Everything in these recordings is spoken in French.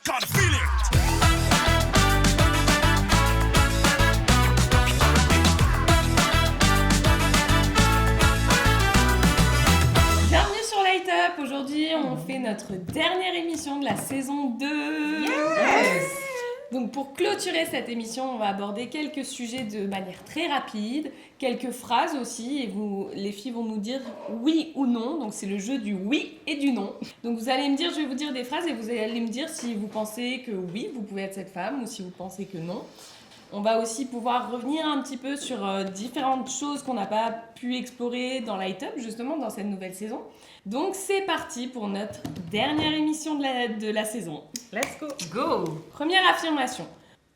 Gotta feel it. Bienvenue sur Light Up. Aujourd'hui, on fait notre dernière émission de la saison 2. Yes. Donc pour clôturer cette émission, on va aborder quelques sujets de manière très rapide, quelques phrases aussi, et vous, les filles vont nous dire oui ou non. Donc c'est le jeu du oui et du non. Donc vous allez me dire, je vais vous dire des phrases et vous allez me dire si vous pensez que oui, vous pouvez être cette femme, ou si vous pensez que non. On va aussi pouvoir revenir un petit peu sur différentes choses qu'on n'a pas pu explorer dans Light Up, justement, dans cette nouvelle saison. Donc, c'est parti pour notre dernière émission de la saison. Let's go. Go! Première affirmation.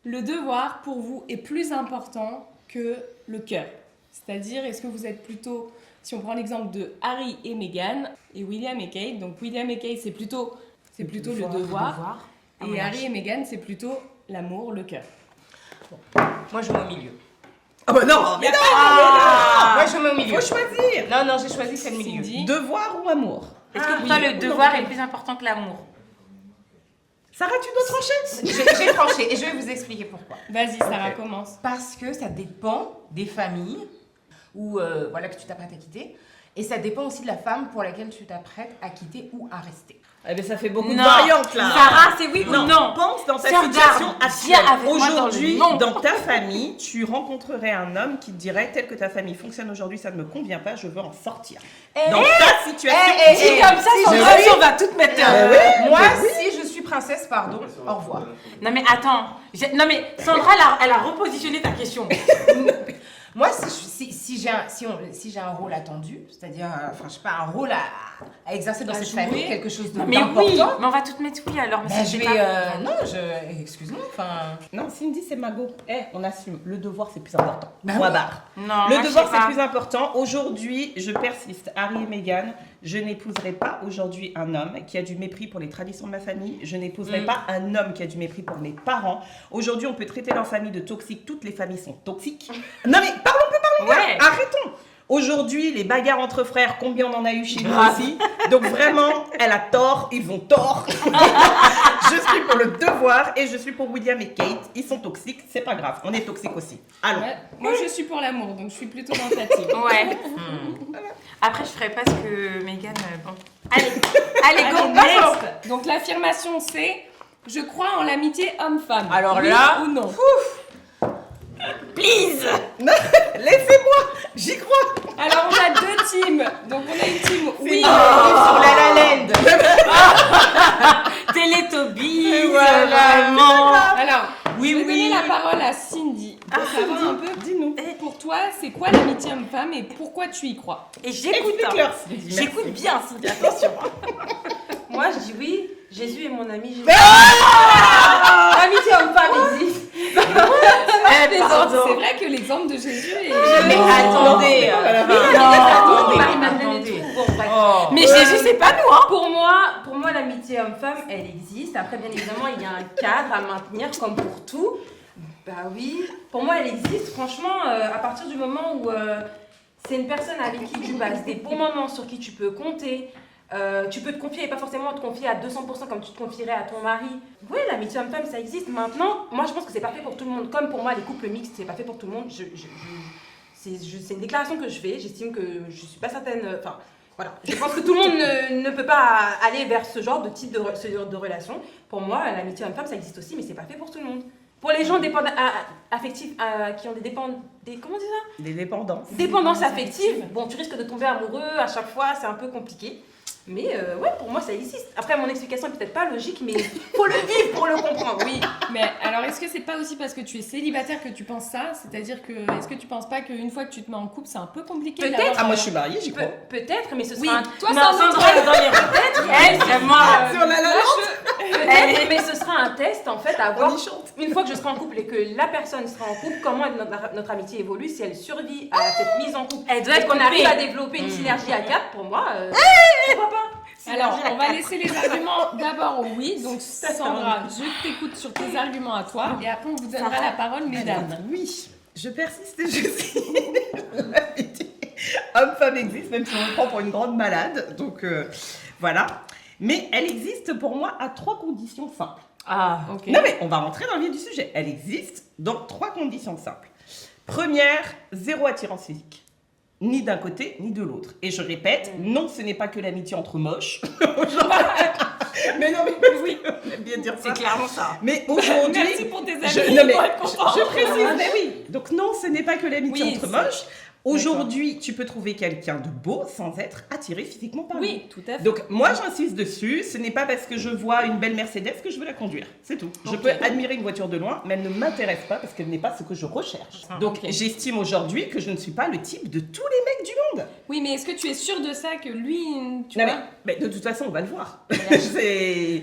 Le devoir, pour vous, est plus important que le cœur. C'est-à-dire, est-ce que vous êtes plutôt... Si on prend l'exemple de Harry et Meghan, et William et Kate. Donc, William et Kate, c'est plutôt le devoir. Et Harry et Meghan, c'est plutôt l'amour, le cœur. Moi, je mets au milieu. Oh bah non, mais non, Moi, je mets au milieu. faut choisir. Non, j'ai choisi celle milieu. Cindy. Devoir ou amour? Est-ce que pour toi le devoir est plus important que l'amour? Sarah, tu dois trancher. J'ai tranché et je vais vous expliquer pourquoi. Vas-y, Sarah, commence. Parce que ça dépend des familles où, voilà, que tu t'apprêtes à quitter. Et ça dépend aussi de la femme pour laquelle tu t'apprêtes à quitter ou à rester. Eh bien, ça fait beaucoup de Non. variantes là. Sarah, c'est oui ou non? Pense dans ta Tiens, situation regarde, actuelle. viens avec moi dans le Aujourd'hui, monde. dans ta famille, tu rencontrerais un homme qui te dirait tel que ta famille fonctionne aujourd'hui, ça ne me convient pas, je veux en sortir. Dans ta situation. Dis comme ça, si Sandra, je on va toutes mettre. Moi, si je suis princesse, pardon, au revoir. Non mais attends. Non mais Sandra, elle a repositionné ta question. Moi, si j'ai un rôle attendu, c'est-à-dire, je sais pas, un rôle à exercer dans cette famille, quelque chose Mais d'important. oui, mais on va toutes mettre oui alors. Mais Ben, c'est je pas- vais, excuse-moi, enfin. Non, Cindy, c'est Mago. On assume. Le devoir, c'est plus important. Bah Point oui. barre. Non, Le moi, je devoir, sais c'est pas. plus important. Aujourd'hui, je persiste. Harry et Meghan, je n'épouserai pas aujourd'hui un homme qui a du mépris pour les traditions de ma famille. Je n'épouserai pas un homme qui a du mépris pour mes parents. Aujourd'hui, on peut traiter leur famille de toxique. Toutes les familles sont toxiques. Non, mais parlons. Ouais. Arrêtons. Aujourd'hui, les bagarres entre frères, combien on en a eu chez nous Grave. aussi. Donc vraiment, elle a tort, ils ont tort. Je suis pour le devoir et je suis pour William et Kate. Ils sont toxiques, c'est pas grave, on est toxiques aussi. Allons. Ouais, moi, je suis pour l'amour, donc je suis plutôt dans ta team. Ouais. Après, je ferais pas ce que Meghan. Bon. Allez, go. Allez, next. Donc l'affirmation c'est « Je crois en l'amitié homme-femme ». Alors Oui là, ou non? Please. Laissez-moi, j'y crois. Alors on a deux teams. Donc on a une team oui. sur La La Land. Télétobies. Voilà. Alors, Oui, je vais oui. donner la parole à Cindy. Pour savoir un peu, Dis-nous. pour toi, c'est quoi l'amitié homme-femme et pourquoi tu y crois? Et j'écoute. Explique-leur, Cindy, merci. J'écoute bien, Cindy, attention. Moi, je dis oui, Jésus est mon ami. Jésus. Amitié homme-femme existe. C'est vrai que l'exemple de Jésus est... Mais attendez. Marie-Madeleine et tout. Bon, bref. Mais Jésus, c'est pas nous, hein. Pour moi, l'amitié homme-femme, elle existe. Après, bien évidemment, il y a un cadre à maintenir, comme pour tout. Bah oui. Pour moi, elle existe. Franchement, à partir du moment où c'est une personne avec qui tu passes des bons moments, sur qui tu peux compter, tu peux te confier et pas forcément te confier à 200% comme tu te confierais à ton mari. Oui, l'amitié homme-femme, ça existe. Maintenant, moi, je pense que c'est pas fait pour tout le monde. Comme pour moi, les couples mixtes, c'est pas fait pour tout le monde. C'est une déclaration que je fais. J'estime que je suis pas certaine. Enfin, voilà. Je pense que tout le monde ne peut pas aller vers ce genre de type de relation. Pour moi, l'amitié homme-femme, ça existe aussi, mais c'est pas fait pour tout le monde. Pour les gens affectifs qui ont comment on dit ça? Des dépendants. Dépendance affective, bon, tu risques de tomber amoureux à chaque fois, c'est un peu compliqué. Mais ouais, pour moi, ça existe. Après, mon explication est peut-être pas logique, mais faut le vivre pour le comprendre, oui. Mais alors, est-ce que c'est pas aussi parce que tu es célibataire que tu penses ça? C'est-à-dire que, est-ce que tu penses pas qu'une fois que tu te mets en couple, c'est un peu compliqué Peut-être. d'avoir- Ah, moi je suis mariée, j'y crois. Peut-être, mais ce Oui, sera toi, non, c'est un Sandra autre- est dans les peut-être, Elle, vraiment. Sur la la peut-être, mais ce sera un test en fait à voir. On y chante. Une fois que je serai en couple et que la personne sera en couple, comment notre amitié évolue, si elle survit à cette mise en couple, Elle doit être qu'on arrive coupée. à développer une synergie à quatre, pour moi, pourquoi pas? Alors, on va laisser les arguments d'abord au oui. Donc, Sandra, je t'écoute sur tes arguments à toi. Et après, on vous donnera la parole, mesdames. Oui, je persiste et je suis. Homme-femme existe, même si on me prend pour une grande malade. Donc voilà. Mais elle existe pour moi à 3 conditions simples. Ah, Ok. Non mais on va rentrer dans le vif du sujet. Elle existe dans 3 conditions simples. Première, 0 attirance physique. Ni d'un côté, ni de l'autre. Et je répète, non, ce n'est pas que l'amitié entre moches. Mais non, mais oui, j'aime bien dire ça. c'est clairement ça. Mais aujourd'hui, Merci pour tes amis. non, mais ils vont être contents. je précise, mais oui. Donc non, ce n'est pas que l'amitié Oui, entre c'est- moches. Aujourd'hui, tu peux trouver quelqu'un de beau sans être attiré physiquement par lui. Oui, tout à fait. Donc moi j'insiste dessus, ce n'est pas parce que je vois une belle Mercedes que je veux la conduire, c'est tout. Je Ok. peux admirer une voiture de loin, mais elle ne m'intéresse pas parce qu'elle n'est pas ce que je recherche. Donc Ok. j'estime aujourd'hui que je ne suis pas le type de tous les mecs du monde. Oui, mais est-ce que tu es sûr de ça que lui, tu Non, vois mais de toute façon on va le voir. C'est...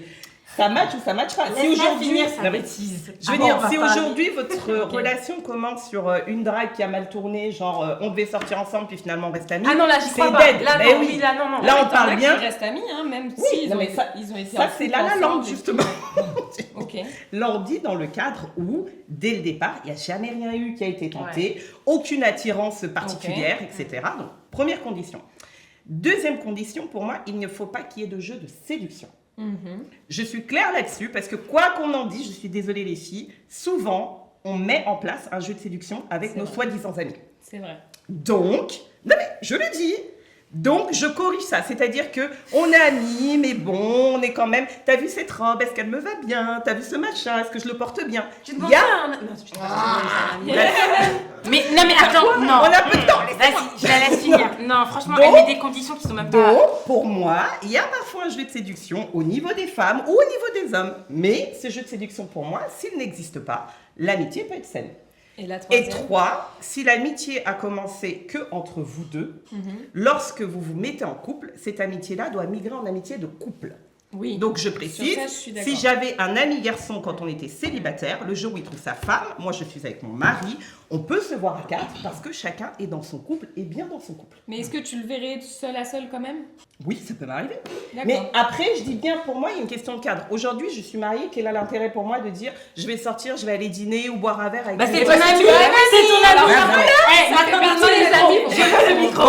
Ça match ou ça match pas. Si Laisse-la aujourd'hui, finir sa non, mais bêtise. je veux Ah bon, dire, on va si pas- aujourd'hui votre relation commence sur une drague qui a mal tourné, genre on devait sortir ensemble puis finalement on reste amis. Ah non, là, j'y c'est crois pas. dead. Là, Mais non, oui. oui, là, non, non. Là, on T'en parle as bien. qui restent amis, hein, même Oui, si non, mais ça- ils ont été Ça en c'est couple la ensemble langue et justement. tout. Ok. L'ordi dans le cadre où, dès le départ, il n'y a jamais rien eu qui a été tenté, aucune attirance particulière, etc. Donc, première condition. Deuxième condition, pour moi, il ne faut pas qu'il y ait de jeu de séduction. Mhm. Je suis claire là-dessus parce que quoi qu'on en dise, je suis désolée les filles, souvent, on met en place un jeu de séduction avec C'est nos vrai. soi-disant amis. C'est vrai. Donc, non mais je le dis. Donc, je corrige ça. C'est-à-dire que on est amis, mais bon, on est quand même. T'as vu cette robe? Est-ce qu'elle me va bien? T'as vu ce machin? Est-ce que je le porte bien? Tu te Il demandes y a- pas un... Non, tu te Mais non, mais attends, non. On a peu de temps. Vas-y, je la laisse finir. Non, franchement, Donc- elle met des conditions qui sont même pas. Donc, pour moi, il y a parfois un jeu de séduction au niveau des femmes ou au niveau des hommes. Mais ce jeu de séduction, pour moi, s'il n'existe pas, l'amitié peut être saine. Et la Et troisième. 3, si l'amitié a commencé que entre vous deux, lorsque vous vous mettez en couple, cette amitié-là doit migrer en amitié de couple. Oui. Donc je Sur précise, ça, je suis d'accord. si j'avais un ami garçon quand on était célibataire, le jour où il trouve sa femme, moi je suis avec mon mari, on peut se voir à 4 parce que chacun est dans son couple et bien dans son couple. Mais est-ce que tu le verrais seul à seul quand même? Oui, ça peut m'arriver. D'accord. Mais après, je dis bien, pour moi, il y a une question de cadre. Aujourd'hui, je suis mariée, quel est l'intérêt pour moi de dire, je vais sortir, je vais aller dîner ou boire un verre avec Bah, mes c'est ton potes. ami! C'est ton Alors, ami! ça Eh, fait maintenant, partie des amis. je veux le micro!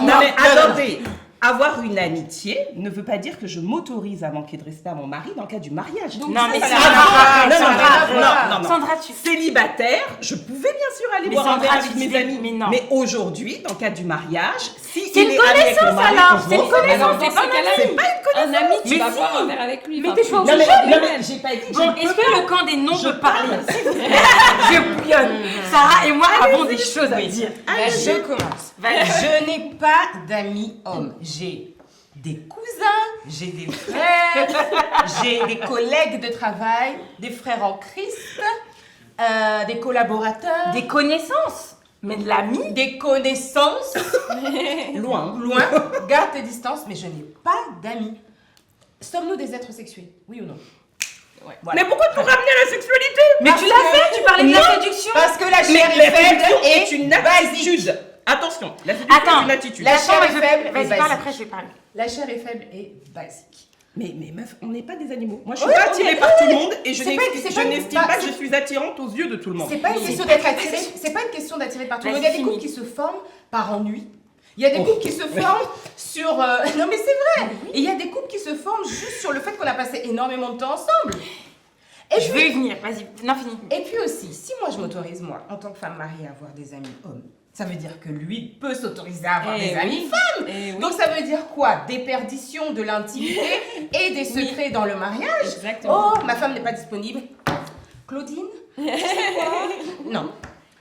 Non, mais attendez, avoir une amitié ne veut pas dire que je m'autorise à manquer de respect à mon mari dans le cas du mariage. Donc, Non, mais ça, Sandra, ça arrête, non, non, Sandra, non, non. Sandra, tu. Célibataire, je pouvais bien sûr aller Mais boire un Sandra, verre tu avec dis mes des- amis. mais non. Mais aujourd'hui, dans le cadre du mariage, si C'est il une est ami avec mon mari, alors, on se c'est une voit. connaissance. Alors, dans c'est ces pas un cas-là, C'est pas une un ami, tu Mais vas si. boire un verre avec lui. Mais Enfin, t'es tu- pas Non obligé. mais j'ai pas dit que Bon, je est-ce peux que le camp des noms Je peut parler? Je bouillonne. Sarah et moi avons des choses à dire. Je commence. Je n'ai pas d'amis hommes. J'ai des cousins, j'ai des frères, j'ai des collègues de travail, des frères en Christ, des collaborateurs, Des connaissances. Mais de l'ami? des connaissances. loin. Loin, garde tes distances, mais je n'ai pas d'amis. Sommes-nous des êtres sexués? Oui ou non? Voilà. Mais pourquoi tout ramener à la sexualité? Mais tu l'as fait, tu parlais de la Non. séduction. Parce que la Mais chair la est faible séduction et est une basique. attitude. Attention, la séduction Attends. est une attitude. La chair est Attends, faible et Vas-y, parle basique. après, je vais parler. La chair est faible et basique. Mais meuf, on n'est pas des animaux. Moi, je suis Oui, pas on attirée est- par tout le monde et je C'est pas- c'est pas- n'estime pas que je suis attirante aux yeux de tout le monde. C'est pas une question d'être attiré. C'est pas une question d'attirer par tout le monde. Il y a des couples qui se forment par ennui. Il y a des couples qui se forment sur. Non mais c'est vrai. Et il y a des couples qui se forment juste sur le fait qu'on a passé énormément de temps ensemble. Et Je puis, vais y venir, vas-y, non, fini. et puis aussi, si moi je m'autorise, moi, en tant que femme mariée, à avoir des amis hommes, ça veut dire que lui peut s'autoriser à avoir Eh des amis oui. femmes. Eh oui. Donc ça veut dire quoi? Déperdition de l'intimité et des secrets dans le mariage. Exactement. Oh, ma femme n'est pas disponible. Claudine? Tu sais quoi? Non.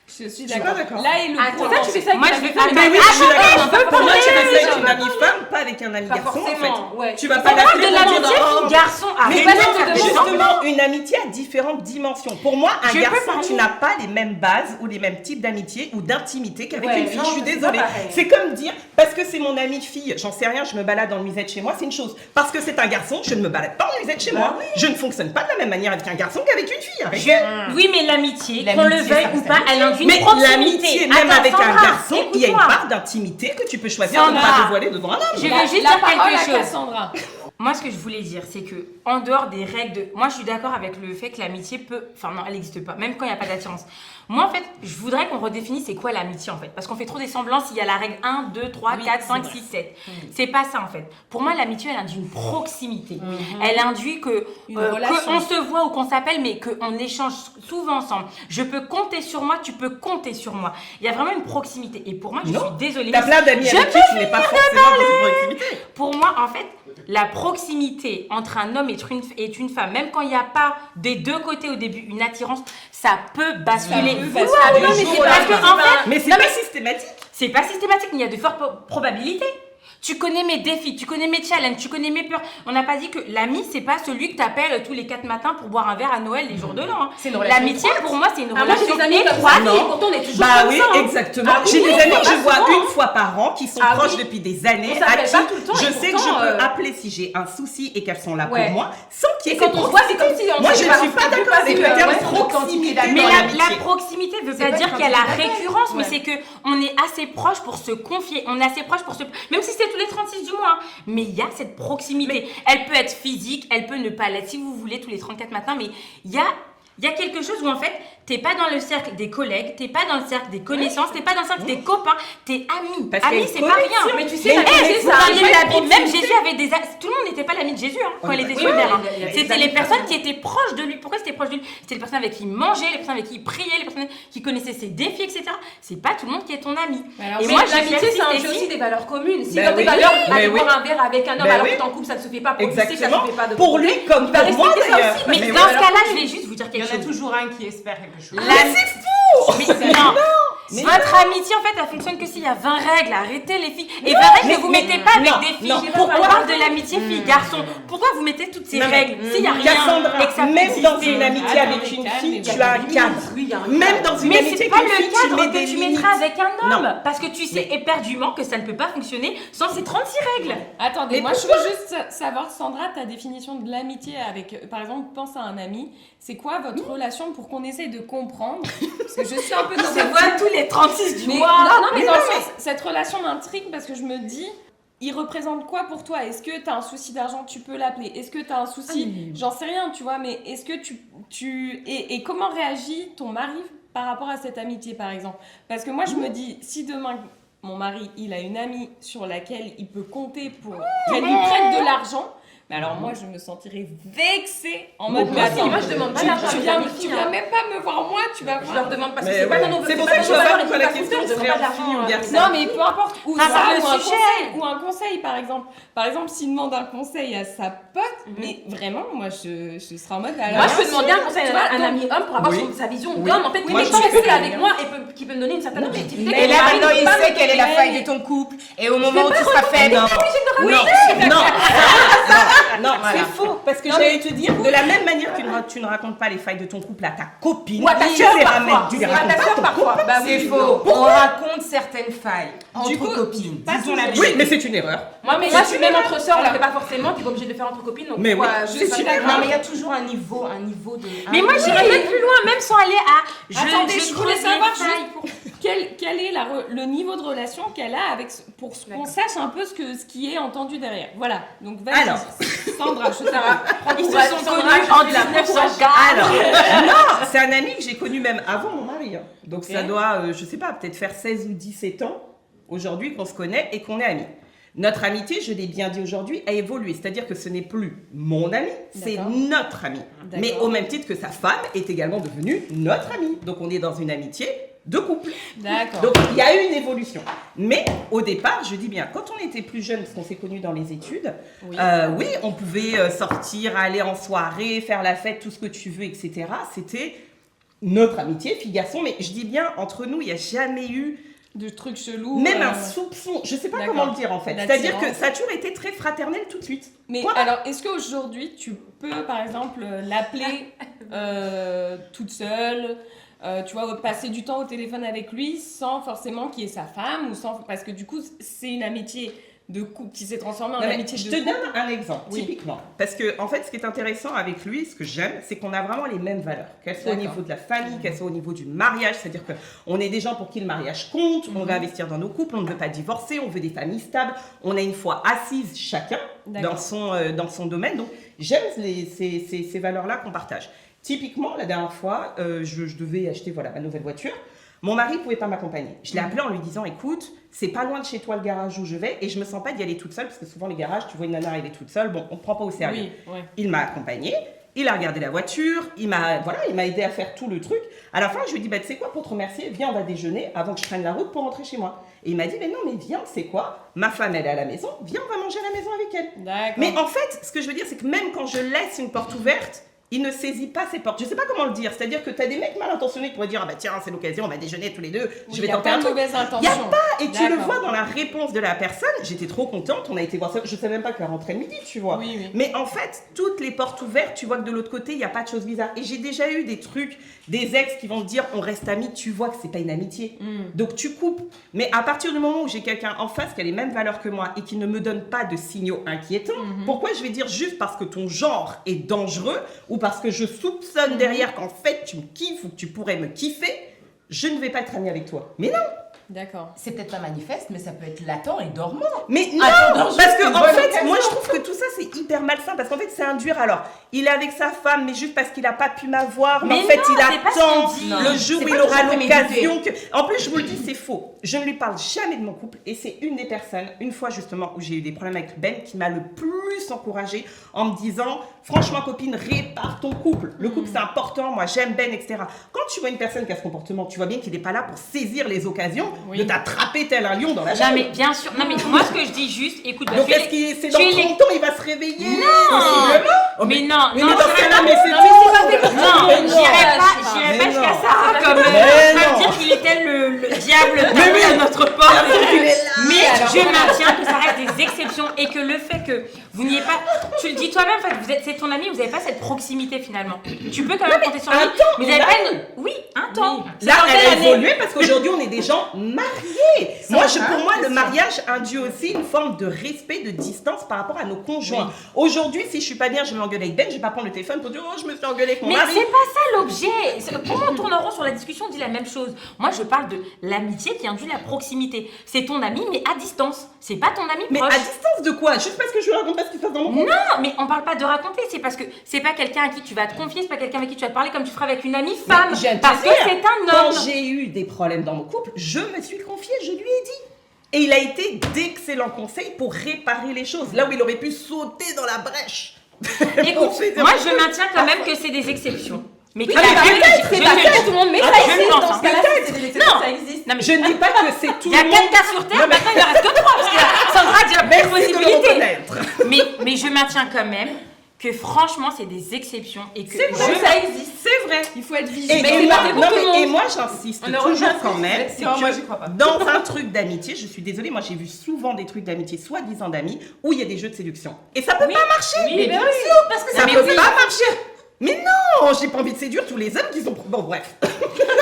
Je suis Je suis pas d'accord. Là est le Attends, point. tu fais ça avec moi ta je vais femme. faire. Mais oui, je suis d'accord. peux Pour moi, parler, tu restes avec mais une amie femme, pas avec un ami Pas garçon, en forcément, fait. ouais. Tu vas On pas parle l'appeler de pour l'amitié dire, oh, fille-garçon. Mais Arrête non, de faire des justement, une amitié a différentes dimensions. Pour moi, un Je peux garçon, parler. tu n'as pas les mêmes bases ou les mêmes types d'amitié ou d'intimité qu'avec Ouais, une fille. non, Je suis c'est désolée. pas pareil. C'est comme dire, parce que c'est mon amie fille, j'en sais rien, je me balade en nuisette chez moi, c'est une chose. Parce que c'est un garçon, je ne me balade pas en nuisette chez moi. Je ne fonctionne pas de la même manière avec un garçon qu'avec une fille. Arrête. Oui, mais l'amitié, L'amitié, qu'on le veuille ça ou reste pas, elle induit Mais une proximité. l'amitié, même Attends, avec un Sandra, garçon, il y a une écoute-moi. part d'intimité que tu peux choisir de ne Sandra. pas dévoiler devant un homme. Je veux La- juste la dire parole quelque à chose. Cassandra. Moi, ce que je voulais dire, c'est que en dehors des règles de... Moi, je suis d'accord avec le fait que l'amitié peut... Enfin, non, elle n'existe pas, même quand il n'y a pas d'attirance. Moi, en fait, je voudrais qu'on redéfinisse c'est quoi l'amitié, en fait. Parce qu'on fait trop des semblances, il y a la règle 1, 2, 3, 4, 5, 6, 7. C'est pas ça, en fait. Pour moi, l'amitié, elle induit une proximité. Elle induit que qu'on se voit ou qu'on s'appelle, mais qu'on échange souvent ensemble. Je peux compter sur moi, tu peux compter sur moi. Il y a vraiment une proximité. Et pour moi, je suis désolée. T'as plein d'amis avec qui tu n'es pas forcément dans une proximité. Pour moi, en fait, la proximité entre un homme et une femme, même quand il n'y a pas des deux côtés au début une attirance, ça peut basculer. Mais c'est pas systématique. C'est pas systématique, mais il y a de fortes probabilités. Tu connais mes défis, tu connais mes challenges, tu connais mes peurs. On n'a pas dit que l'ami, c'est pas celui que t'appelles tous les 4 matins pour boire un verre à Noël les jours de l'an. C'est une relation L'amitié, pour moi, c'est une moi, relation j'ai des amis comme étroite. ça, et pourtant on est toujours Bah comme oui, ça. Hein. exactement. Ah oui, J'ai des oui, amis pas que je vois souvent. une fois par an, qui sont Ah proches oui. depuis des années, On s'appelle à qui pas tout le temps, je et sais que pourtant, je peux appeler si j'ai un souci et qu'elles sont là pour Ouais. moi, sans qu'il y Et ait quand cette on se voit, c'est comme si on Moi, s'est je ne suis pas d'accord avec le terme proximité Mais dans la l'amitié. proximité veut C'est pas pas dire une qu'il y a la quantité récurrence, mais ouais. c'est que on est assez proche pour se confier, on est assez proche pour se... Même si c'est tous les 36 du mois, hein. Mais il y a cette proximité. Elle peut être physique, elle peut ne pas l'être si vous voulez tous les 34 matins, mais il y a quelque chose où en fait, t'es pas dans le cercle des collègues, t'es pas dans le cercle des connaissances, t'es pas dans le cercle des copains, t'es ami. Parce qu'il y a Ami, une c'est pas rien. connexion. Mais tu sais, Mais l'amitié, Vous ça a parliez de la une Bible, même proximité. Jésus avait des... Tout le monde n'était pas l'ami de Jésus quand il était Oui, sur oui, terre. hein. il y a des C'était amis les comme personnes ça. qui étaient proches de lui. Pourquoi c'était proche de lui? C'était les personnes avec qui il mangeait, les personnes avec qui il priait, les personnes qui connaissaient ses défis, etc. C'est pas tout le monde qui est ton ami. Alors, Et Mais moi, l'amitié, c'est un j'insiste jeu aussi ici. des valeurs communes. Si Ben dans tes oui. valeurs, Mais aller oui. boire un verre avec un homme Ben alors oui. que t'es en couple, ça ne se fait pas. Pour lui, tu sais que ça Exactement. se fait pas de Pour ton lui côté. comme Il va pour moi respecter ça d'ailleurs. aussi. Mais Mais dans oui. ce cas-là, je vais juste vous dire Il y quelque en a chose. toujours un qui espère quelque chose. Mais non. Votre amitié, en fait, elle fonctionne que s'il y a 20 règles. Arrêtez les filles. Et 20 règles, ne vous mettez pas avec non, des filles. non. On parle de l'amitié filles-garçons. Pourquoi vous mettez toutes ces Non, mais- règles s'il y a rien Cassandra, et que ça peut même dans exister? une amitié Ah, avec dans une les fille, cadres, tu as un cadre. Oui, il y a un Même cadre. dans une Mais amitié c'est avec pas une fille, le tu cadre mets que des tu limites. mettras avec un homme. Non. Parce que tu sais éperdument que ça ne peut pas fonctionner sans ces 36 règles. Attendez, Mais moi je veux juste savoir, Sandra, ta définition de l'amitié avec, par exemple, pense à un ami. C'est quoi votre relation pour qu'on essaye de comprendre? Parce que je suis un peu dans On se cette... voit tous les 36 du Mais, mois. non, mais dans le sens, cette relation m'intrigue parce que je me dis, il représente quoi pour toi? Est-ce que tu as un souci d'argent, tu peux l'appeler? Est-ce que tu as un souci, j'en sais rien, tu vois, mais est-ce que et comment réagit ton mari par rapport à cette amitié, par exemple? Parce que moi, je me dis, si demain, mon mari, il a une amie sur laquelle il peut compter pour qu'elle lui prête de l'argent, mais alors moi, je me sentirais vexée en mode, mais attends, Moi, je demande pas d'argent tu à mes viens, amis tu filles, viens hein. même pas me voir moi, tu vas Je voir. leur demande parce que Mais c'est pas ouais. dans nos C'est pour pas ça dans que je nos vois pas valeurs, pourquoi la ils peuvent question pas serait faire en d'argent, fille ou garçon. Non, mais peu importe, ou Ah, ça, le ou un sujet. conseil, ou un conseil, par exemple. Par exemple, s'il demande un conseil à sa pote, mais vraiment, moi, je serais en mode... Alors, Moi, je peux demander un conseil Tu vois, à un donc- ami homme pour avoir Oui. sa vision Oui. d'homme. En fait, Moi, il je est pas suis cool d'accord. avec moi et qui peut me donner une certaine objectivité. Et que là, mon mari maintenant, ne il peut pas sait me quelle est la donner. faille de ton couple. Et au moment où tu seras faible, Non, non, Voilà. c'est faux. Parce que Non, j'allais te dire, de la même manière que tu ne racontes pas les failles de ton couple à ta copine, Ou à ta tu sœur les parfois. ramènes, tu les Ou à ta racontes sœur pas. parfois. Bah c'est oui, faux. non. On raconte certaines failles entre coup, copines. pas Disons la toujours. Oui, mais c'est une erreur. Moi, je suis même entre sœurs, on ne fait pas forcément, tu es pas obligé de le faire entre copines. Donc, Mais oui, pourquoi c'est je suis une pas erreur. Non, mais il y a toujours un niveau de. Mais moi, j'irais même plus loin, même sans aller à... Attendez, je voulais creuse les savoir failles. juste pour- quel est le niveau de relation qu'elle a avec pour qu'on sache un peu ce qui est entendu derrière. Voilà. Donc vas-y. Alors. Sandra, je t'arrête. Ils se Ouais, sont Sandra, connus je en suis là, 1904. Alors, non, c'est un ami que j'ai connu même avant mon mari. Hein. Donc ça doit, je sais pas, peut-être faire 16 ou 17 ans aujourd'hui qu'on se connaît et qu'on est amis. Notre amitié, je l'ai bien dit aujourd'hui, a évolué. C'est-à-dire que ce n'est plus mon ami, c'est D'accord. notre ami. D'accord. Mais au même titre que sa femme est également devenue notre amie. Donc on est dans une amitié de couple. D'accord. Donc il y a eu une évolution. Mais au départ, je dis bien, quand on était plus jeune, parce qu'on s'est connus dans les études, Oui. oui, on pouvait sortir, aller en soirée, faire la fête, tout ce que tu veux, etc. C'était notre amitié, fille-garçon. Mais je dis bien, entre nous, il n'y a jamais eu De trucs chelous. même un soupçon. Je ne sais pas D'accord. comment le dire en fait. L'attirance. C'est-à-dire que ça a toujours été très fraternel tout de suite. Mais Point. alors, est-ce qu'aujourd'hui, tu peux, par exemple, l'appeler toute seule, tu vois, passer du temps au téléphone avec lui sans forcément qu'il y ait sa femme ou sans... Parce que du coup, c'est une amitié de couple qui s'est transformé en Non, mais amitié je de te couple. donne un exemple, Oui. typiquement. Parce que, en fait, ce qui est intéressant avec lui, ce que j'aime, c'est qu'on a vraiment les mêmes valeurs. Qu'elles soient au D'accord. niveau de la famille, qu'elles soient au niveau du mariage. C'est-à-dire qu'on est des gens pour qui le mariage compte, on veut investir dans nos couples, on ne veut pas divorcer, on veut des familles stables. On a une foi assise chacun D'accord. dans son domaine. Donc, j'aime ces valeurs-là qu'on partage. Typiquement, la dernière fois, je devais acheter ma nouvelle voiture. Mon mari ne pouvait pas m'accompagner. Je l'ai appelé en lui disant, écoute, c'est pas loin de chez toi le garage où je vais et je me sens pas d'y aller toute seule parce que souvent les garages, tu vois une nana, elle est toute seule, bon, on ne prend pas au sérieux. Oui, ouais. Il m'a accompagné, il a regardé la voiture, il m'a aidé à faire tout le truc. À la fin, je lui ai dit, tu sais quoi, pour te remercier, viens, on va déjeuner avant que je prenne la route pour rentrer chez moi. Et il m'a dit, mais non, mais viens, c'est quoi, ma femme, elle est à la maison, viens, on va manger à la maison avec elle. D'accord. Mais en fait, ce que je veux dire, c'est que même quand je laisse une porte ouverte, il ne saisit pas ses portes. Je sais pas comment le dire. C'est-à-dire que tu as des mecs mal intentionnés qui pourraient dire, ah bah tiens, c'est l'occasion, on va déjeuner tous les deux, je vais il n'y a tenter pas un de truc. mauvaise Il n'y a intention. pas, et tu le D'accord. vois dans la réponse de la personne. J'étais trop contente, on a été voir ça. Je savais même pas qu'elle rentrait le midi, tu vois. Oui, oui. Mais en fait, toutes les portes ouvertes, tu vois que de l'autre côté, il n'y a pas de choses bizarres. Et j'ai déjà eu des trucs, des ex qui vont te dire, on reste amis, tu vois que c'est pas une amitié. Donc tu coupes. Mais à partir du moment où j'ai quelqu'un en face qui a les mêmes valeurs que moi et qui ne me donne pas de signaux inquiétants, pourquoi je vais dire juste parce que ton genre est dangereux ou parce que je soupçonne derrière qu'en fait tu me kiffes ou que tu pourrais me kiffer, je ne vais pas être amie avec toi. Mais non. D'accord. C'est peut-être pas manifeste, mais ça peut être latent et dormant. Mais non, Attends, parce juste que une en bonne fait, occasion. moi je trouve que tout ça c'est hyper malsain parce qu'en fait c'est induire. Alors, il est avec sa femme, mais juste parce qu'il n'a pas pu m'avoir, mais Mais en fait non, il c'est pas ce attend qu'on dit. le Non, jour c'est où pas il aura toujours l'occasion que. En plus, je vous le dis, c'est faux. Je ne lui parle jamais de mon couple et c'est une des personnes, une fois justement où j'ai eu des problèmes avec Ben, qui m'a le plus encouragée en me disant, franchement copine, répare ton couple. Le couple c'est important, moi j'aime Ben, etc. Quand tu vois une personne qui a ce comportement, tu vois bien qu'il n'est pas là pour saisir les occasions Oui. de t'attraper tel un lion dans la Non, jambe. mais bien sûr. Non, mais moi, ce que je dis juste, écoute, Donc tu es- est-ce qu'il c'est tu dans es 30 ans il va se réveiller Possiblement. Oh, mais non, Oui, non, mais dans ce j'irai cas-là, pas- mais c'est non, tout. non, Mais j'irai Mais pas jusqu'à non. ça, comme Mais pas non. dire qu'il était le diable Mais oui. à notre porte. Il est là. Mais alors, je voilà. maintiens que ça reste des exceptions et que le fait que vous n'ayez pas, tu le dis toi-même, en fait, c'est ton ami, vous n'avez pas cette proximité finalement. Tu peux quand même compter sur lui, un temps, mais vous on n'avez a pas une, oui, un temps. C'est Là, dans elle quelle a année évolué parce qu'aujourd'hui, on est des gens mariés. Pour moi, le mariage induit aussi une forme de respect, de distance par rapport à nos conjoints. Aujourd'hui, si je suis pas bien, je m'engueule avec Ben, je vais pas prendre le téléphone pour dire oh, je me suis engueulée avec mon Mais mari. c'est pas ça l'objet. Pourquoi on tourne en rond sur la discussion, on dit la même chose. Moi, je parle de l'amitié qui induit la proximité. C'est ton ami, mais à distance. C'est pas ton ami Mais proche. à distance de quoi? Juste parce que je lui raconte pas ce qui se passe dans mon couple. Non, mais on parle pas de raconter. C'est parce que c'est pas quelqu'un à qui tu vas te confier, c'est pas quelqu'un avec qui tu vas te parler comme tu ferais avec une amie femme. Mais je viens de te Parce que dire, c'est un Quand homme. j'ai eu des problèmes dans mon couple, je me suis confiée, je lui ai dit. Et il a été d'excellents conseils pour réparer les choses. Là où il aurait pu sauter dans la brèche. Écoute, moi je maintiens quand même que c'est des exceptions. Mais qu'il mais a peut-être, C'est pas que tout le monde, mais ça je existe pense, dans hein. ce cas-là, Peut-être. c'est des exceptions, Non. ça existe. Non, mais Je ne dis pas que c'est tout il y a le 4 monde. cas sur Terre, maintenant il ne reste que 3 parce que Sandra a déjà plein de Merci de le possibilités. reconnaître. Mais je maintiens quand même que franchement c'est des exceptions et que C'est vrai, je- ça existe, c'est vrai. Il faut être Et, vigilant. et c'est moi, pas fait pour non, tout le mais- et monde. moi, j'insiste On ne toujours rejoint quand pas même, cette c'est sélection. Moi, que j'y crois pas. dans un truc d'amitié, je suis désolée, moi j'ai vu souvent des trucs d'amitié, soi-disant d'amis, où il y a des jeux de séduction. Et ça peut pas marcher. Oui, mais bien oui. sûr, parce que ça mais peut oui. pas marcher. Mais non, j'ai pas envie de séduire tous les hommes qui sont. Bon, bref.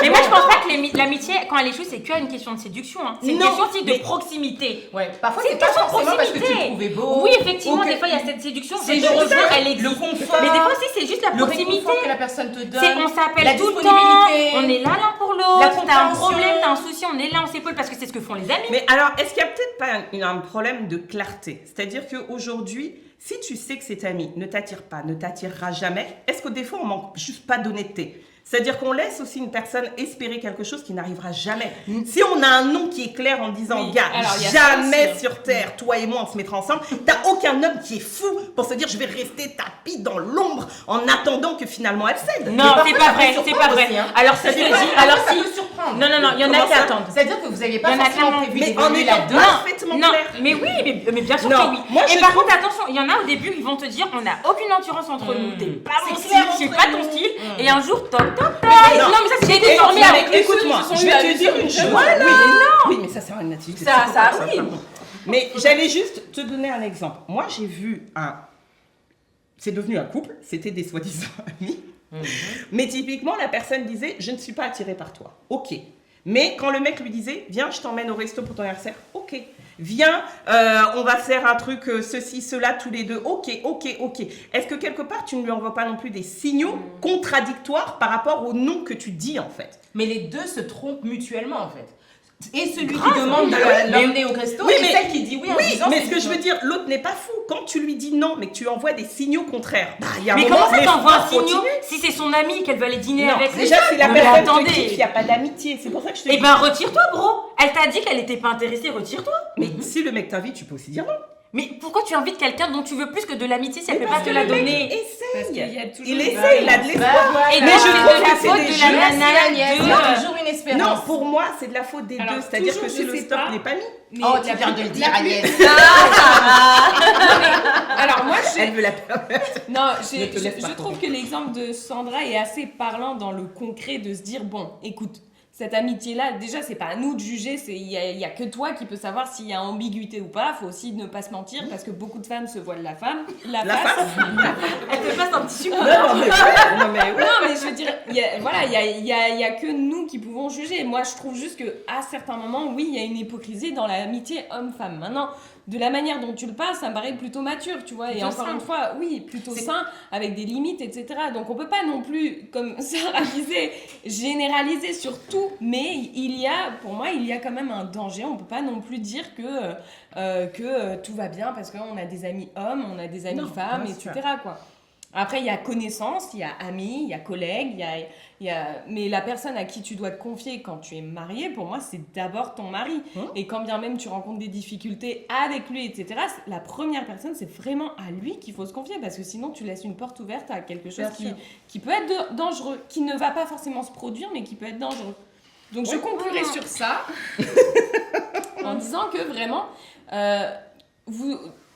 Mais moi je pense pas que l'amitié quand elle échoue c'est qu'une question de séduction. Hein. C'est une Non, question aussi de mais- proximité. Ouais, parfois C'est c'est une pas question de forcément parce que tu proximité. le trouvais beau. Oui, effectivement, ou que- des fois il y a cette séduction. C'est je juste rejoins, ça, elle existe. le confort. Mais des fois aussi c'est juste la le proximité. réconfort que la personne te donne. C'est on s'appelle la tout le temps, disponibilité. on est là l'un pour La l'autre. T'as un compréhension. problème, t'as un souci, on est là, on s'épaule parce que c'est ce que font les amis. Mais alors, est-ce qu'il y a peut-être pas un problème de clarté? C'est-à-dire qu'aujourd'hui, si tu sais que cet ami ne t'attire pas, ne t'attirera jamais, est-ce que des fois on manque juste pas d'honnêteté? C'est-à-dire qu'on laisse aussi une personne espérer quelque chose qui n'arrivera jamais. Si on a un nom qui est clair en disant, Oui, gars, alors, il y a ça jamais aussi. sur Terre, toi et moi, on se mettra ensemble, t'as aucun homme qui est fou pour se dire, je vais rester tapis dans l'ombre en attendant que finalement elle cède. Non, c'est pas vrai, c'est pas vrai. aussi, hein. Alors si je te dépend. dis, alors ça si. peut surprendre. Non, non, non, il y en a Comment qui ça attendent. C'est-à-dire que vous n'aviez Il y pas en a forcément clairement. prévu Mais d'évoluer en étant là-dedans. parfaitement Non, clair. mais oui, mais bien sûr Non, que oui. moi, Et je par trouve- contre, attention, il y en a au début, ils vont te dire on n'a aucune endurance entre nous, t'es pas mon C'est style, clair je suis entre pas ton nous. style, et un jour, toc toc toc. non. Non, mais ça, c'est des Et- formés non, avec mais les écoute-moi, ceux qui se je sont vais eu te à dire l'usure. une chose. Voilà. Oui, mais ça c'est une activité. Ça pardon. arrive. Mais j'allais juste te donner un exemple. Moi, j'ai vu c'est devenu un couple, c'était des soi-disant amis. Mais typiquement, la personne disait, je ne suis pas attirée par toi. Ok. Mais quand le mec lui disait, viens, je t'emmène au resto pour ton anniversaire. Ok. Viens, on va faire un truc, ceci, cela, tous les deux. Ok. Est-ce que quelque part, tu ne lui envoies pas non plus des signaux contradictoires par rapport au non que tu dis, en fait? Mais les deux se trompent mutuellement en fait. Et celui qui demande de l'emmener au resto Oui, et mais- celle qui dit oui en disant mais c'est ce que je veux dire, l'autre n'est pas fou. Quand tu lui dis non, mais que tu envoies des signaux contraires, bah, il y a un Mais moment, comment ça les t'envoie un phrases signal continuent. si c'est son ami qu'elle veut aller dîner Non, avec lui? déjà, si la Non, mais personne te attendez. kiffe, il n'y a pas d'amitié. C'est pour ça que je te Eh dis. ben retire-toi, bro. Elle t'a dit qu'elle était pas intéressée, retire-toi. Mais si le mec t'invite, tu peux aussi dire non. Mais pourquoi tu invites quelqu'un dont tu veux plus que de l'amitié si elle peut Parce pas te que la le mec donner? Parce qu'il y essaye. a toujours Il des- essaye, il a de l'espoir. Et Mais donc, je c'est trouve de la que c'est faute des de jeux. la nana Agnès, de... il y a toujours une espérance. Non, pour moi, c'est de la faute des Alors, deux. C'est-à-dire que toujours, si je le sais stop pas. n'est pas mis, Mais Oh, la tu viens de le plus- dire la plus- Agnès. Alors moi, elle veut la permettre. Non, Ne te laisse pas je trouve que l'exemple de Sandra est assez parlant dans le concret de se dire, bon, écoute, cette amitié-là, déjà, c'est pas à nous de juger, il y a que toi qui peux savoir s'il y a ambiguïté ou pas. Faut aussi ne pas se mentir parce que beaucoup de femmes se voilent la face. Elle te passe un petit sucre. Non, mais ouais. Non, mais ouais. Non, mais je veux dire, il y a que nous qui pouvons juger. Moi, je trouve juste que à certains moments, oui, il y a une hypocrisie dans l'amitié homme-femme. Maintenant, de la manière dont tu le passes, ça me paraît plutôt mature, tu vois. Et Plutôt encore sain. une fois, oui, plutôt sain, avec des limites, etc. Donc, on peut pas non plus, comme Sarah disait, généraliser sur tout. Mais pour moi, il y a quand même un danger. On peut pas non plus dire que tout va bien parce qu'on a des amis hommes, on a des amis Non, femmes, bien etc. sûr. quoi. Après, il y a connaissance, il y a amis, il y a collègues, mais la personne à qui tu dois te confier quand tu es marié, pour moi, c'est d'abord ton mari. Et quand bien même tu rencontres des difficultés avec lui, etc., la première personne, c'est vraiment à lui qu'il faut se confier, parce que sinon, tu laisses une porte ouverte à quelque chose Bien sûr. qui peut être dangereux, qui ne va pas forcément se produire, mais qui peut être dangereux. Donc, je conclurai sur ça en disant que vraiment,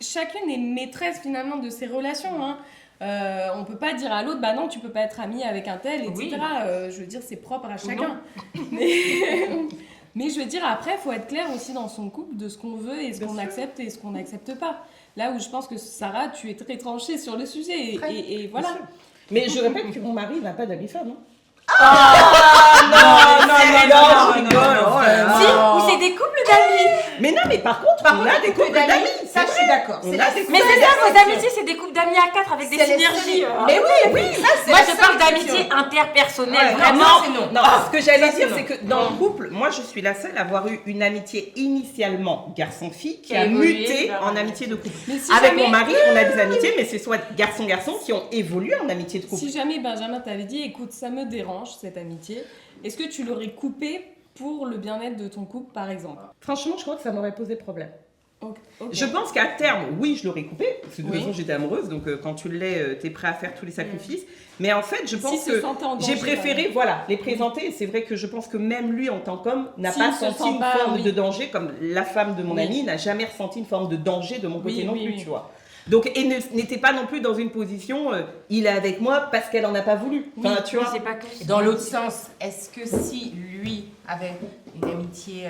chacune est maîtresse finalement de ses relations, hein. On peut pas dire à l'autre, bah non, tu peux pas être ami avec un tel, etc. Oui. Je veux dire, c'est propre à chacun. Mais je veux dire, après, il faut être clair aussi dans son couple de ce qu'on veut et ce qu'on accepte et ce qu'on n'accepte pas. Là où je pense que Sarah, tu es très tranchée sur le sujet. Et voilà. Bien sûr. Mais je répète que mon mari n'a pas d'amis femmes. non, je rigole. Oh là là. Si, ou c'est des couples d'amis. Mais non, mais par contre, on a des couples d'amis. Ça, je suis d'accord. On C'est a la des Mais couples c'est ça, d'amis. vos amitiés, c'est des couples d'amis à 4 avec des C'est les synergies. seuls- Mais oui, ça c'est Moi, la je seule parle exception. d'amitié interpersonnelle, Ouais, vraiment. Non, c'est non. Non, ce que j'allais Ça, dire, c'est c'est que dans le couple, moi, je suis la seule à avoir eu une amitié initialement garçon-fille qui a évolué muté vers en un amitié de couple. Mais si Avec jamais- mon mari, on a des amitiés, mais c'est soit garçon-garçon qui ont évolué en amitié de couple. Si jamais Benjamin t'avait dit, écoute, ça me dérange cette amitié, est-ce que tu l'aurais coupé pour le bien-être de ton couple, par exemple? Franchement, je crois que ça m'aurait posé problème. Ok. Je pense qu'à terme, oui, je l'aurais coupé, parce que de toute Oui. façon, j'étais amoureuse, donc quand tu l'es, t'es prêt à faire tous les sacrifices. Mais en fait, je pense se que sentait en danger, j'ai préféré, voilà, les présenter. Et c'est vrai que je pense que même lui, en tant qu'homme, n'a S'il pas se senti sent une pas, forme oui. de danger, comme la femme de mon Oui. ami n'a jamais ressenti une forme de danger de mon côté Oui, non oui, plus, oui. tu vois. Donc, et n'était pas non plus dans une position, il est avec moi parce qu'elle en a pas voulu. Enfin, tu Oui, vois. c'est pas que... Dans l'autre sens, est-ce que si lui avait une amitié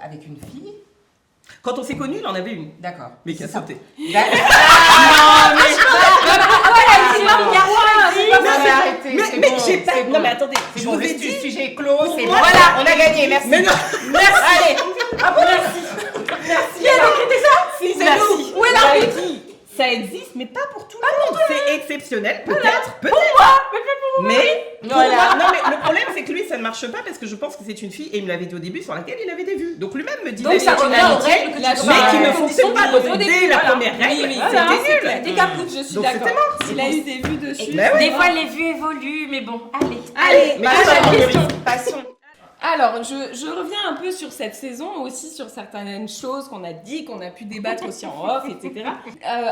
avec une fille, Quand on s'est connus, il en avait une, d'accord. mais qui a C'est ça. sauté. Mais j'ai pas. Non, mais attendez, je vous ai dit. Sujet clos, c'est moi, voilà, on a gagné, merci. Mais non, Allez, si, C'est merci. nous. Où est l'arbitre? Ça existe, mais pas pour tout le monde. C'est exceptionnel, peut-être. Mais pour Voilà. moi, non, mais le problème, c'est que lui, ça ne marche pas parce que je pense que c'est une fille, et il me l'avait dit au début, sur laquelle il avait des vues. Donc lui-même me disait Donc ça c'est une revient aux amitié, règles que tu mais dois qui ne faire. fonctionne pas. Donc Au dès début, la voilà. première règle, Oui, oui, c'était nul. Des capoutes, je suis Donc d'accord. c'était mort. Il a eu des vues dessus. Ben ouais. Des fois, les vues évoluent, mais bon, allez. Allez, Mais prochaine attends, question. Passons. Alors, je reviens un peu sur cette saison, aussi sur certaines choses qu'on a dit, qu'on a pu débattre aussi en off, etc.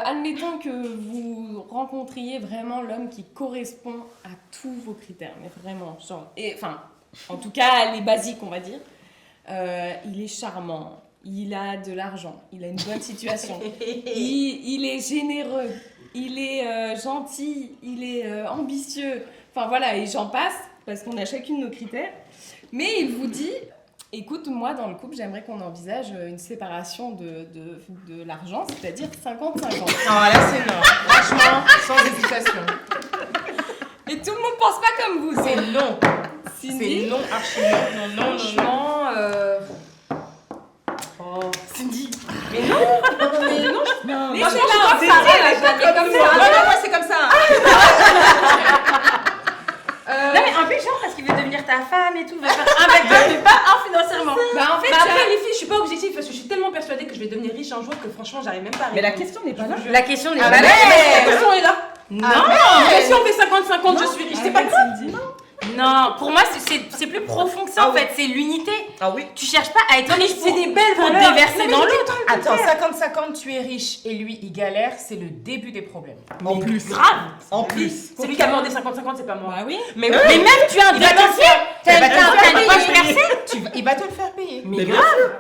Admettons que vous rencontriez vraiment l'homme qui correspond à tous vos critères, mais vraiment, genre, enfin, en tout cas, les basiques, on va dire. Il est charmant, il a de l'argent, il a une bonne situation, il est généreux, il est gentil, il est ambitieux, enfin voilà, et j'en passe, parce qu'on a chacune nos critères. Mais il vous dit, écoute, moi dans le couple, j'aimerais qu'on envisage une séparation de l'argent, c'est-à-dire 50-50. Non, là c'est non. Franchement, sans hésitation. Et tout le monde pense pas comme vous. C'est non. Cindy, C'est non, archi non, non, non, non, non. Franchement, Cindy. Mais non, Non, moi je suis comme ça, voilà, je la mets comme ça. Non, moi c'est comme ça. Non mais un peu genre parce qu'il veut devenir ta femme et tout, veut faire un avec toi, mais pas un financièrement. Bah en fait, Mais après les filles, je suis pas objective parce que je suis tellement persuadée que je vais devenir riche un jour que franchement j'arrive même pas à Mais la répondre. question n'est pas là. La question n'est Ah pas bah là. La question est là. Non, Mais si on fait 50-50, je suis riche, c'est pas grave. non, pour moi c'est plus profond que ça en Ah fait, c'est l'unité. Ah oui. Tu cherches pas à être riche C'est des belles pour te valeurs. déverser dans l'autre. Attends, 50-50, tu es riche et lui il galère, c'est le début des problèmes. En plus. Grave. En plus. C'est lui qui a demandé 50-50, c'est pas moi. bah oui. Mais même tu as un Il va te le dépensier, faire. t'as Il va te le t'as faire une poche payer. percée. Il va te le faire payer. Mais Mais bien grave.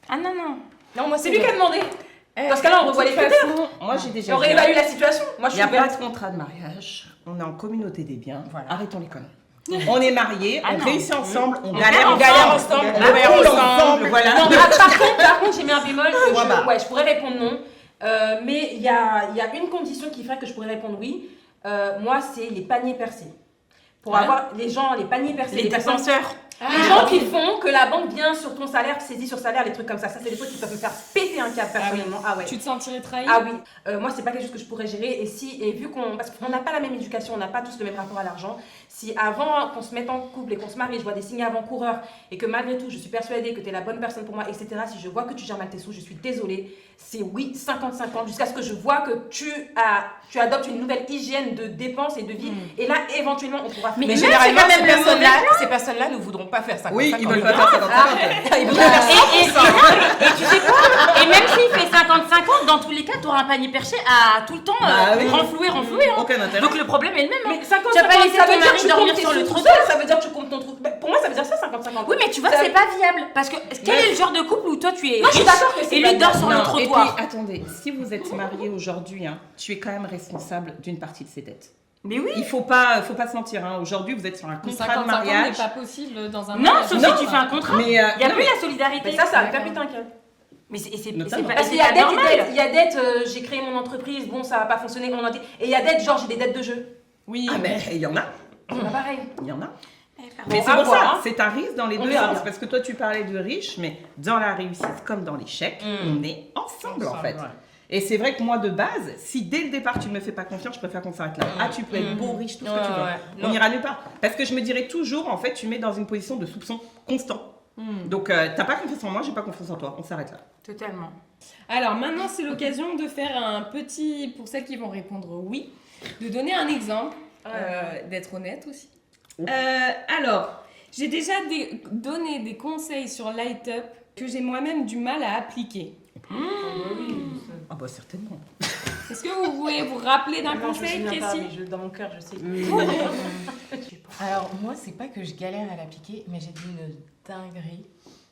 Ah non non. Non, moi C'est lui qui a demandé. Dans ce cas-là, on revoit les critères. Moi j'ai Et déjà on dit, réévalue la situation. Moi je il n'y suis a pas ouverte. de contrat de mariage. On est en communauté des biens. Voilà. Arrêtons les conneries. On est mariés, Ah on non. réussit ensemble, on galère galère, On galère ensemble, on galère ensemble. voilà. Non, par contre, j'ai mis un bémol. Ouais, bah. Je pourrais répondre non. Mais il y a une condition qui ferait que je pourrais répondre oui. Moi, c'est les paniers percés. Pour avoir les gens, les paniers percés. Les personnes- défenseurs. Les gens qui font que la banque vient sur ton salaire, saisit sur salaire, les trucs comme ça. Ça, c'est des trucs qui peuvent me faire péter un câble personnellement. Ah ouais. Tu te sentirais trahi? Ah oui, moi c'est pas quelque chose que je pourrais gérer et vu qu'on parce qu'on n'a pas la même éducation, on n'a pas tous le même rapport à l'argent. Si avant qu'on se mette en couple et qu'on se marie, je vois des signes avant-coureurs et que malgré tout je suis persuadée que tu es la bonne personne pour moi, etc. Si je vois que tu gères mal tes sous, je suis désolée. C'est oui 50-50 jusqu'à ce que je vois que tu adoptes une nouvelle hygiène de dépenses et de vie et là éventuellement on pourra faire. Mais Mais même, généralement, c'est quand même le ces personnes-là ne voudront pas faire 50-50. Oui, ils veulent pas faire 50. Ils voudraient faire 100%. Et tu sais quoi? Et même s'il fait 50-50, dans tous les cas, tu auras un panier perché à tout le temps Bah oui. renflouer. Hein. Aucun intérêt. Donc le problème est le même. Hein. Mais 50-50, Tu vas pas laisser ça ton veut dire mari que tu dormir comptes sur tes le sous tout trottoir. seul, ça veut dire que tu comptes ton trou. Pour moi ça veut dire ça 50-50. Oui, mais tu vois, Ça- c'est pas viable. Parce que quel est le genre de couple où toi tu es Non, je suis riche d'accord que c'est et pas lui dort viable. sur le Non, trottoir? Et puis, attendez, si vous êtes marié aujourd'hui, hein, tu es quand même responsable d'une partie de ses dettes. Mais oui. Il faut pas se mentir. Hein. Aujourd'hui, vous êtes sur un Mais contrat de 50-50 n'est mariage. pas possible dans un Non, mariage. sauf Non. si tu fais un contrat. Mais Il y a non, plus mais- la solidarité. Mais ça, c'est un capitain qui a. Mais c'est Notamment. pas Parce c'est qu'il y a pas dette, normal. il y a dette, j'ai créé mon entreprise, bon ça va pas fonctionner, on en dit. Et il y a dette, genre j'ai des dettes de jeu. Oui. Ah, mais il y en a. C'est pas pareil. Il y en a. Bon, Mais c'est à pour voir, ça, hein. c'est un risque dans les On deux verra sens. bien. Parce que toi, tu parlais de riche, mais dans la réussite comme dans l'échec, on est ensemble en fait. ouais. Et c'est vrai que moi, de base, si dès le départ tu ne me fais pas confiance, je préfère qu'on s'arrête là. Ah, tu peux être beau, riche, tout ce que tu veux. Ouais, On non. n'ira nulle part. Parce que je me dirais toujours, en fait, tu mets dans une position de soupçon constant. Donc, t'as pas confiance en moi, j'ai pas confiance en toi. On s'arrête là. Totalement. Alors maintenant, c'est l'occasion de faire un petit, pour celles qui vont répondre oui, de donner un exemple, d'être honnête aussi. Alors, j'ai déjà donné des conseils sur Light Up que j'ai moi-même du mal à appliquer. Ah bah certainement. Est-ce que vous pouvez vous rappeler d'un Non, je me conseil souviens pas, précis? mais dans mon cœur, je sais. Alors, moi, c'est pas que je galère à l'appliquer, mais j'ai dit une dinguerie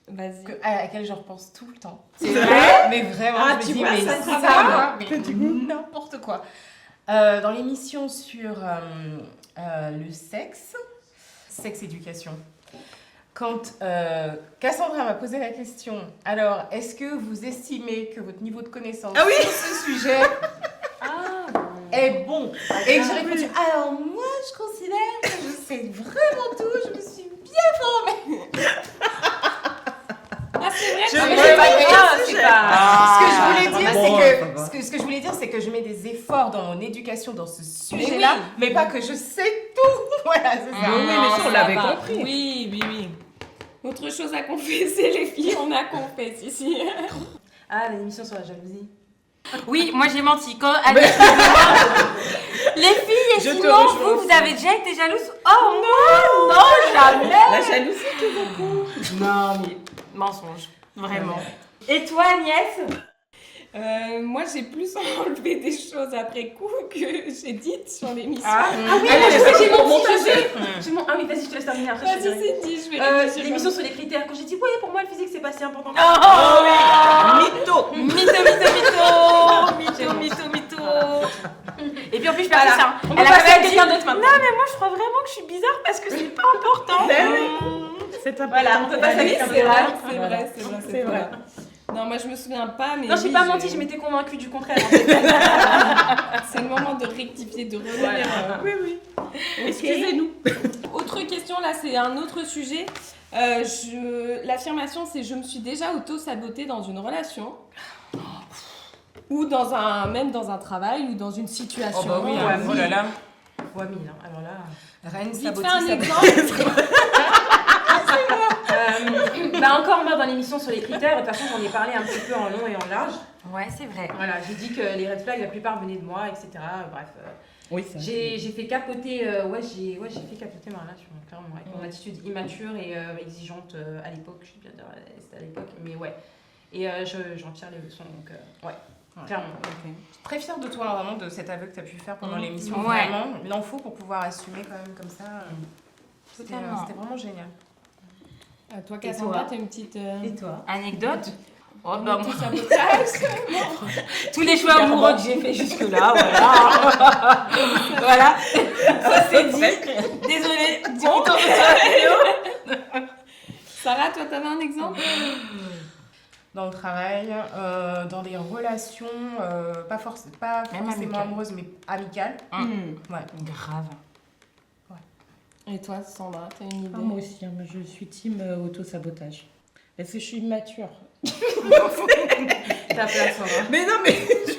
Vas-y. à laquelle je repense tout le temps. C'est vrai? Mais vraiment, Ah, je tu me dis, vois, mais ça ça, va. mais n'importe quoi. Dans l'émission sur le sexe éducation, quand Cassandra m'a posé la question, alors, est-ce que vous estimez que votre niveau de connaissance Ah oui sur ce sujet est bon? Et que j'ai répondu, alors moi, je considère que je sais vraiment tout, je me suis bien formée. Ah, c'est vrai, Je tu- vais- C'est pas Ouais, grave, ouais, c'est ouais. pas. Ce que je voulais dire, bon, c'est ça que va. ce que je voulais dire, c'est que je mets des efforts dans mon éducation dans ce sujet-là, oui. mais pas que je sais tout. Voilà, c'est ça. oui, mais ça, on ça l'avait va. compris. Oui, oui, oui. Autre chose à confesser, les filles, on a confessé ici. Ah, l'émission sur la jalousie. Oui, moi j'ai menti. Quand Alice les filles, et Je te sinon, rejoins vous aussi. avez déjà été jalouse? Oh non, non, jamais. La jalousie. Non, mais mensonge, vraiment. Et toi, Agnès? Moi, j'ai plus enlevé des choses après coup que j'ai dites sur l'émission. Ah oui, Allez, je sais, j'ai pour menti, monter. je sais. Ah oui, vas-y, je te laisse terminer après. je te Vas-y, dirai. c'est dit, je vais réfléchir. L'émission sur les critères, quand j'ai dit, ouais, pour moi, le physique, c'est pas si important. Oh, Mytho. mytho. Et puis en plus, je perds ça. On Elle peut a passer quand à même dit, quelqu'un d'autre maintenant. non, mais moi je crois vraiment que je suis bizarre parce que c'est pas important. Ben C'est important. Voilà, on peut passer à Oui, quelqu'un c'est vrai, d'autre. c'est vrai, c'est vrai, C'est vrai. Non, moi, je me souviens pas, mais Non, j'ai oui, pas menti, je m'étais convaincue du contraire. en fait. C'est le moment de rectifier, de revenir. Voilà. Oui, oui. Excusez-nous. Autre question, là, c'est un autre sujet. L'affirmation, c'est je me suis déjà auto-sabotée dans une relation. Ou même dans un travail ou dans une situation. Oh bah oui, Ouais, oh là là. Fois 1000, hein. Alors là... Reine Vite saboter, fait un saboter. exemple. Encore moi dans l'émission sur les critères, de toute façon j'en ai parlé un petit peu en long et en large. Ouais, c'est vrai. Voilà, j'ai dit que les red flags, la plupart venaient de moi, etc. Bref, Oui, ça. j'ai fait capoter, j'ai fait capoter ma relation, clairement, avec mon attitude immature et exigeante à l'époque. Je suis bien d'accord, c'était à l'époque, mais ouais. Et j'en tire les leçons, donc ouais, clairement. Je suis très fière de toi, vraiment, de cet aveu que tu as pu faire pendant l'émission. Ouais. Vraiment, il en faut pour pouvoir assumer quand même comme ça. C'était Totalement. c'était vraiment génial. Toi, Cassandra, t'as une petite... Et toi? Anecdote. Oh bah moi, auto-sabotage. tous les choix amoureux que j'ai fait jusque-là, voilà. Voilà, ça c'est dit. Désolée, dis-moi Sarah, toi, t'avais un exemple? Dans le travail, dans des relations, pas forcément amicales. amoureuses, mais amicales. Ouais. Grave. Et toi, Sandra, t'as une idée? Moi aussi, moi je suis team auto-sabotage. Parce que je suis immature. Ta place, Sandra. Mais non, mais je veux dire,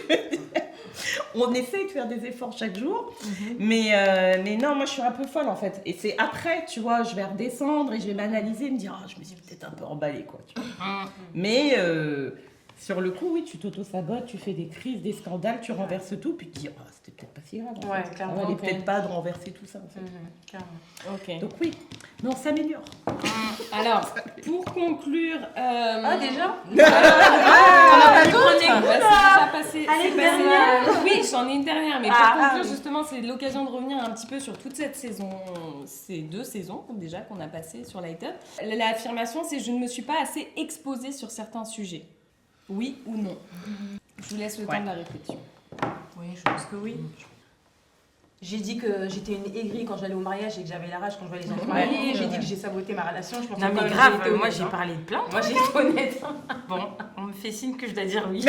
on essaye de faire des efforts chaque jour, mais non, moi je suis un peu folle en fait. Et c'est après, tu vois, je vais redescendre et je vais m'analyser et me dire, je me suis peut-être un peu emballée, quoi. Tu vois. Mais sur le coup, oui, tu t'auto-sabotes, tu fais des crises, des scandales, tu renverses tout, puis tu dis, c'était peut-être pas si grave. En Ouais, fait. clairement, Ça valait ok. peut-être pas de renverser tout ça, en fait. Clairement. Ok. Donc oui, mais on s'améliore. Alors, pour conclure... Ah, déjà on a pas d'autres. C'est déjà passé. Allez, c'est une passé dernière. là. Oui, j'en ai une dernière, mais pour Ah, conclure, oui. justement, c'est l'occasion de revenir un petit peu sur toute cette saison, ces 2 saisons déjà qu'on a passées sur Light Up. L'affirmation, c'est je ne me suis pas assez exposée sur certains sujets. Oui ou non? Je vous laisse le temps de la réflexion. Oui, je pense que oui. J'ai dit que j'étais une aigrie quand j'allais au mariage et que j'avais la rage quand je voyais les gens mariés. J'ai dit que j'ai saboté ma relation. Je pense Non que mais quand grave, j'ai été moi honnête, j'ai hein. parlé de plein. Moi j'ai été honnête. Bon, on me fait signe que je dois dire oui.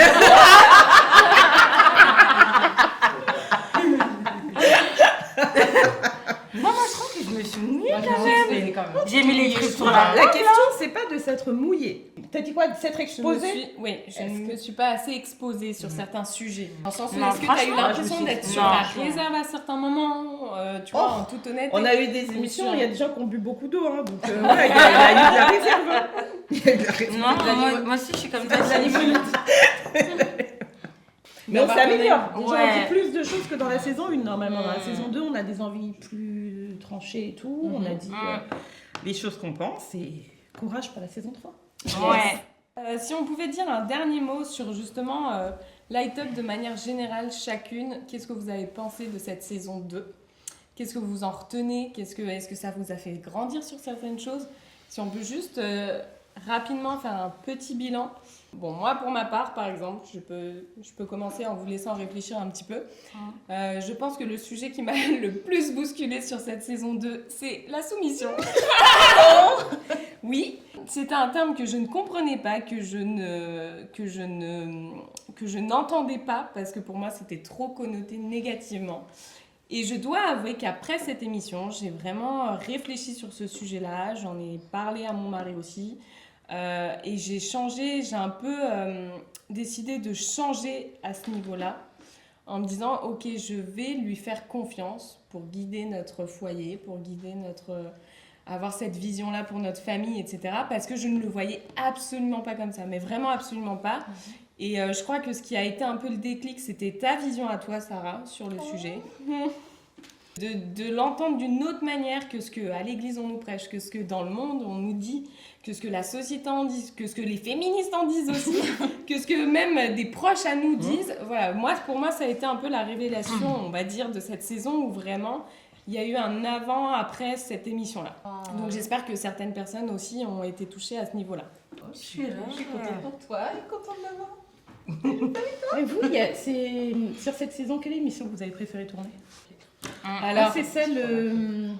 Moi je trouve que je me suis mouillée Moi, je quand me même. suis exposée quand même. J'ai mis les trucs sur la... La question, c'est pas de s'être mouillée. T'as dit quoi? De s'être exposée? Je ne me suis pas assez exposée sur certains sujets. Dans le sens où, Non, est-ce que tu as eu franchement, l'impression d'être sur non, la franchement. réserve à certains moments, tu vois, en toute honnêteté? On a eu des émissions, sûr. il y a des gens qui ont bu beaucoup d'eau, hein, donc ouais, il y a eu de la réserve. Hein. Il y a eu de la réserve. Non, moi aussi je suis comme ça. Mais on s'améliore. Déjà, Ouais. on dit plus de choses que dans la saison 1, normalement. Dans la saison 2, on a des envies plus tranchées et tout. On a dit les choses qu'on pense et courage pour la saison 3. Ouais. Si on pouvait dire un dernier mot sur justement Light Up de manière générale, chacune, qu'est-ce que vous avez pensé de cette saison 2? Qu'est-ce que vous en retenez? Est-ce que ça vous a fait grandir sur certaines choses? Si on peut juste rapidement faire un petit bilan. Bon, moi, pour ma part, par exemple, je peux commencer en vous laissant réfléchir un petit peu. Je pense que le sujet qui m'a le plus bousculé sur cette saison 2, c'est la soumission. Oui, c'était un terme que je ne comprenais pas, que je n'entendais pas, parce que pour moi, c'était trop connoté négativement. Et je dois avouer qu'après cette émission, j'ai vraiment réfléchi sur ce sujet-là. J'en ai parlé à mon mari aussi. Et j'ai un peu décidé de changer à ce niveau-là, en me disant, ok, je vais lui faire confiance pour guider notre foyer, pour guider avoir cette vision-là pour notre famille, etc. Parce que je ne le voyais absolument pas comme ça, mais vraiment absolument pas. Et je crois que ce qui a été un peu le déclic, c'était ta vision à toi, Sarah, sur le sujet. De l'entendre d'une autre manière que ce qu'à l'église on nous prêche, que ce que dans le monde on nous dit, que ce que la société en dit, que ce que les féministes en disent aussi, que ce que même des proches à nous disent. Voilà, pour moi, ça a été un peu la révélation, on va dire, de cette saison où vraiment il y a eu un avant-après cette émission-là. Donc j'espère que certaines personnes aussi ont été touchées à ce niveau-là. Je suis contente pour toi et contente de l'avoir. Et vous, sur cette saison, quelle émission que vous avez préféré tourner? Alors, c'est celle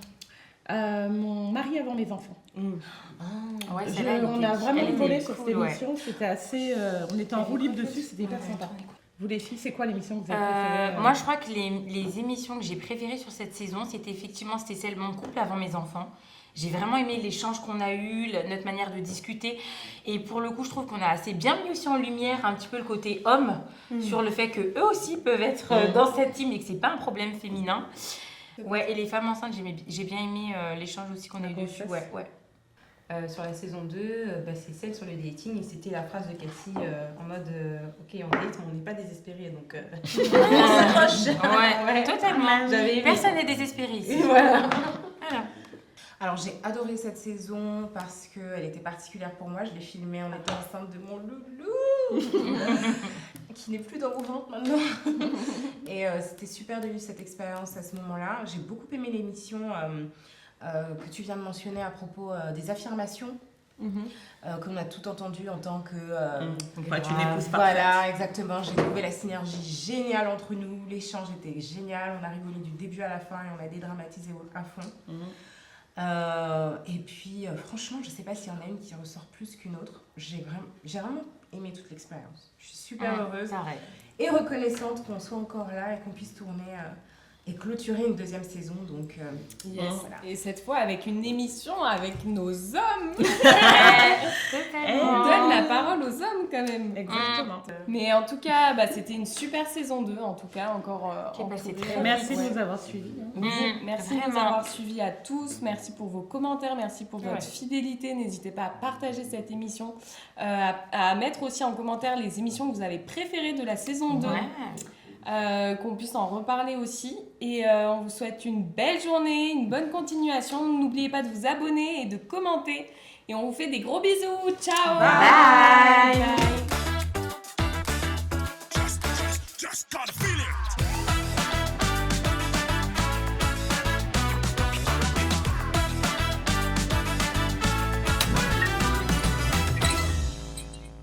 Mon mari avant mes enfants. Ouais, On a vraiment elle était rigolé sur cool, cette ouais. émission, c'était assez... on était en roue libre dessus, c'était hyper sympa. Vous les filles, c'est quoi l'émission que vous avez préférée Moi, je crois que les émissions que j'ai préférées sur cette saison, c'était celle Mon couple avant mes enfants. J'ai vraiment aimé l'échange qu'on a eu, notre manière de discuter. Et pour le coup, je trouve qu'on a assez bien mis aussi en lumière un petit peu le côté homme sur le fait qu'eux aussi peuvent être dans cette team et que c'est pas un problème féminin. Ouais, et les femmes enceintes, j'ai bien aimé l'échange aussi qu'on a eu dessus. Ouais. Sur la saison 2, c'est celle sur le dating et c'était la phrase de Cassie en mode ok on date mais on n'est pas désespéré donc on s'accroche. Ouais, totalement. J'avais aimé. Personne n'est désespéré ici. Voilà. Voilà. Alors j'ai adoré cette saison parce qu'elle était particulière pour moi. Je l'ai filmée en étant enceinte de mon loulou qui n'est plus dans mon ventre maintenant. Et c'était super de vivre cette expérience à ce moment-là. J'ai beaucoup aimé l'émission que tu viens de mentionner à propos des affirmations. Qu'on a tout entendu en tant que Pourquoi tu n'épouses pas voilà, exactement, j'ai trouvé la synergie géniale entre nous, l'échange était génial, on a rigolé du début à la fin et on a dédramatisé à fond. Et puis franchement je sais pas s'il y en a une qui ressort plus qu'une autre. J'ai vraiment aimé toute l'expérience, je suis super heureuse Pareil. et reconnaissante qu'on soit encore là et qu'on puisse tourner et clôturer une deuxième saison. Donc, Yes. voilà. Et cette fois avec une émission avec nos hommes. On Totalement. donne la parole aux hommes quand même. Exactement. Mais en tout cas, c'était une super saison 2 en tout cas, encore Qui est passée entourée. très Merci de Ouais. nous avoir suivis. Oui, merci de nous vraiment. avoir suivis à tous. Merci pour vos commentaires, merci pour votre Ouais. fidélité. N'hésitez pas à partager cette émission, à mettre aussi en commentaire les émissions que vous avez préférées de la saison 2. Qu'on puisse en reparler aussi. Et on vous souhaite une belle journée, une bonne continuation. N'oubliez pas de vous abonner et de commenter. Et on vous fait des gros bisous. Ciao. Bye. Bye. Just gotta